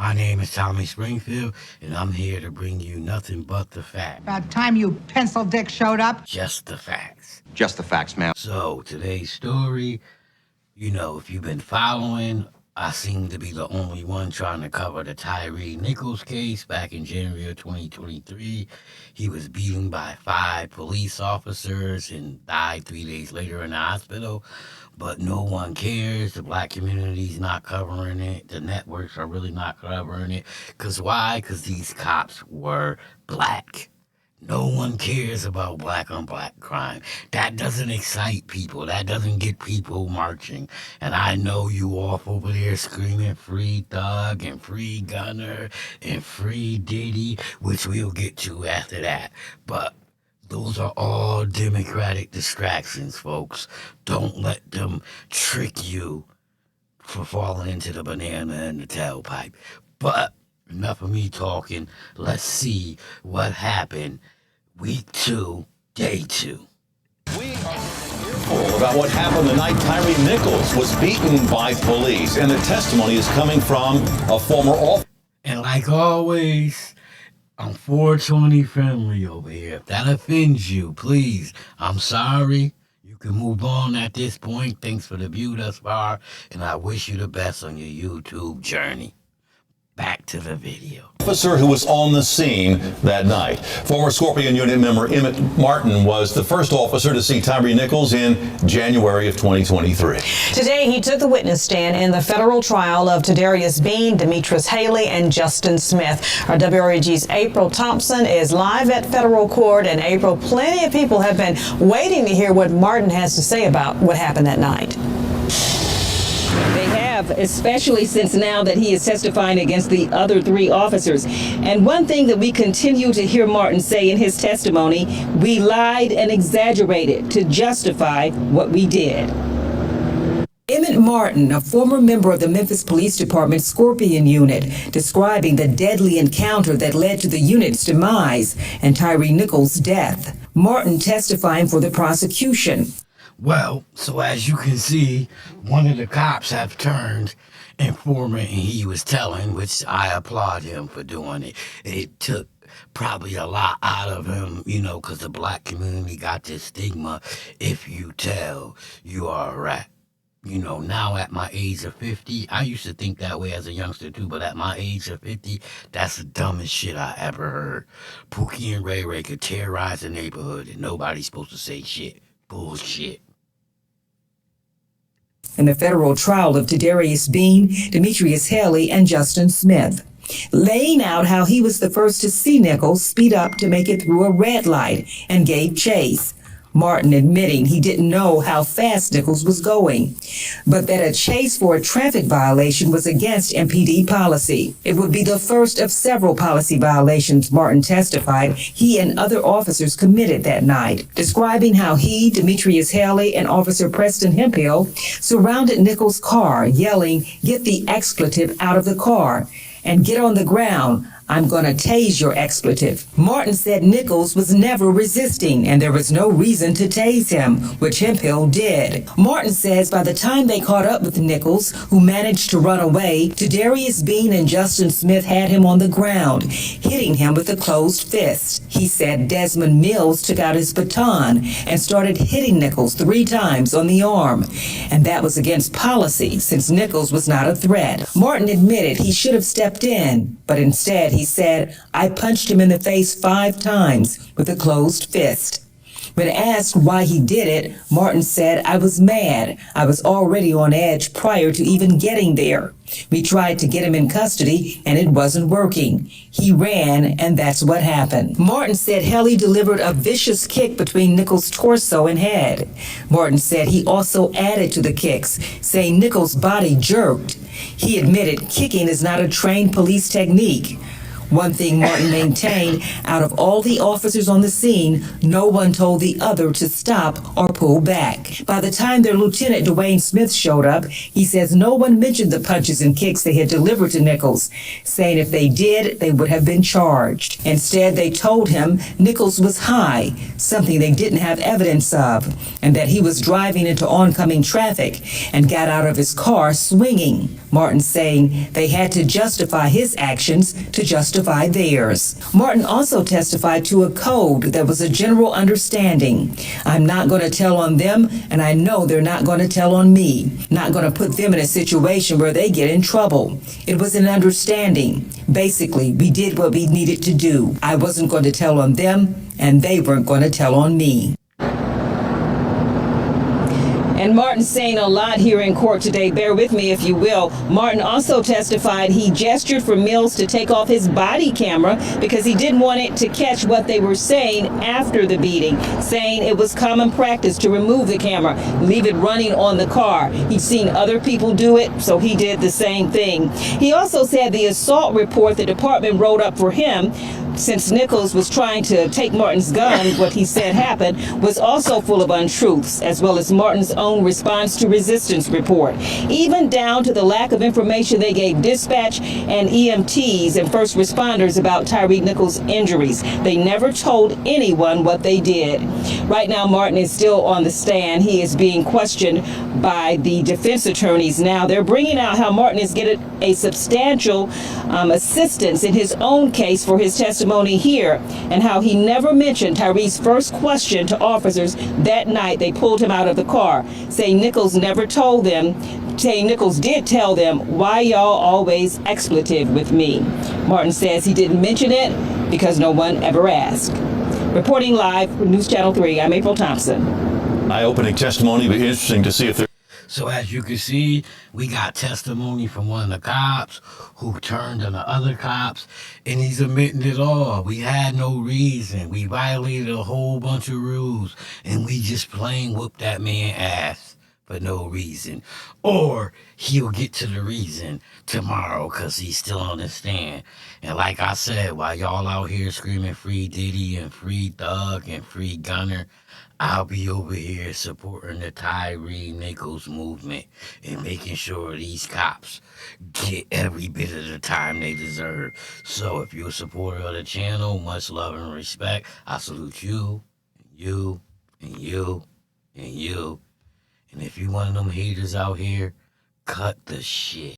My name is Tommy Springfield, and I'm here to bring you nothing but the facts. About time you pencil dick showed up. Just the facts. Just the facts, ma'am. So, today's story, if you've been following, I seem to be the only one trying to cover the Tyre Nichols case back in January of 2023. He was beaten by 5 police officers and died 3 days later in the hospital. But no one cares. The black community's not covering it. The networks are really not covering it. Because why? Because these cops were black. No one cares about black on black crime. That doesn't excite people. That doesn't get people marching. And I know you off over there screaming free Thug and free Gunner and free Diddy, which we'll get to after that. But those are all Democratic distractions, folks. Don't let them trick you for falling into the banana and the tailpipe. But enough of me talking. Let's see what happened week 2, day 2. We are about what happened the night Tyre Nichols was beaten by police, and the testimony is coming from a former officer. And like always, I'm 420 friendly over here. If that offends you, please, I'm sorry. You can move on at this point. Thanks for the view thus far, and I wish you the best on your YouTube journey. Back to the video. Officer who was on the scene that night. Former Scorpion Unit member Emmitt Martin was the first officer to see Tyre Nichols in January of 2023. Today, he took the witness stand in the federal trial of Tadarrius Bean, Demetrius Haley, and Justin Smith. Our WREG's April Thompson is live at federal court. And April, plenty of people have been waiting to hear what Martin has to say about what happened that night. They have, especially since now that he is testifying against the other 3 officers. And one thing that we continue to hear Martin say in his testimony, we lied and exaggerated to justify what we did. Emmitt Martin, a former member of the Memphis Police Department's Scorpion Unit, describing the deadly encounter that led to the unit's demise and Tyre Nichols' death. Martin testifying for the prosecution. Well, so as you can see, one of the cops have turned informant, and he was telling, which I applaud him for doing it. It took probably a lot out of him, because the black community got this stigma. If you tell, you are a rat. Now at my age of 50, I used to think that way as a youngster too, but at my age of 50, that's the dumbest shit I ever heard. Pookie and Ray Ray could terrorize the neighborhood and nobody's supposed to say shit. Bullshit. In the federal trial of Tadarrius Bean, Demetrius Haley, and Justin Smith, laying out how he was the first to see Nichols speed up to make it through a red light and gave chase. Martin admitting he didn't know how fast Nichols was going, but that a chase for a traffic violation was against MPD policy. It would be the first of several policy violations Martin testified he and other officers committed that night, describing how he, Demetrius Haley, and Officer Preston Hemphill surrounded Nichols' car, yelling, "Get the expletive out of the car and get on the ground. I'm going to tase your expletive." Martin said Nichols was never resisting and there was no reason to tase him, which Hemphill did. Martin says by the time they caught up with Nichols, who managed to run away, Tadarrius Bean and Justin Smith had him on the ground, hitting him with a closed fist. He said Desmond Mills took out his baton and started hitting Nichols 3 times on the arm, and that was against policy since Nichols was not a threat. Martin admitted he should have stepped in, but instead he said, "I punched him in the face 5 times with a closed fist." When asked why he did it, Martin said, "I was mad. I was already on edge prior to even getting there. We tried to get him in custody and it wasn't working. He ran and that's what happened." Martin said Haley delivered a vicious kick between Nichols' torso and head. Martin said he also added to the kicks, saying Nichols' body jerked. He admitted kicking is not a trained police technique. One thing Martin maintained, out of all the officers on the scene, no one told the other to stop or pull back. By the time their Lieutenant Dwayne Smith showed up, he says no one mentioned the punches and kicks they had delivered to Nichols, saying if they did, they would have been charged. Instead, they told him Nichols was high, something they didn't have evidence of, and that he was driving into oncoming traffic and got out of his car swinging. Martin saying they had to justify his actions to justify theirs. Martin also testified to a code that was a general understanding. I'm not going to tell on them, and I know they're not going to tell on me. Not going to put them in a situation where they get in trouble. It was an understanding. Basically, we did what we needed to do. I wasn't going to tell on them, and they weren't going to tell on me. And Martin's saying a lot here in court today. Bear with me, if you will. Martin also testified he gestured for Mills to take off his body camera because he didn't want it to catch what they were saying after the beating, saying it was common practice to remove the camera, leave it running on the car. He'd seen other people do it, so he did the same thing. He also said the assault report the department wrote up for him, since Nichols was trying to take Martin's gun, what he said happened, was also full of untruths, as well as Martin's own response to resistance report, even down to the lack of information they gave dispatch and EMTs and first responders about Tyre Nichols' injuries. They never told anyone what they did. Right now, Martin is still on the stand. He is being questioned by the defense attorneys now. They're bringing out how Martin is getting a substantial assistance in his own case for his testimony here, and how he never mentioned Tyre's first question to officers that night they pulled him out of the car, saying Nichols never told them, saying Nichols did tell them, why y'all always expletive with me. Martin says he didn't mention it because no one ever asked. Reporting live for News Channel 3, I'm April Thompson. Eye-opening testimony, but interesting to see if there. So as you can see, we got testimony from one of the cops who turned on the other cops, and he's admitting it all. We had no reason. We violated a whole bunch of rules, and we just plain whooped that man's ass for no reason. Or he'll get to the reason tomorrow because he's still on the stand. And like I said, while y'all out here screaming free Diddy and free Thug and free Gunner, I'll be over here supporting the Tyre Nichols movement and making sure these cops get every bit of the time they deserve. So if you're a supporter of the channel, much love and respect. I salute you, and you, and you, and you. And if you one of them haters out here, cut the shit.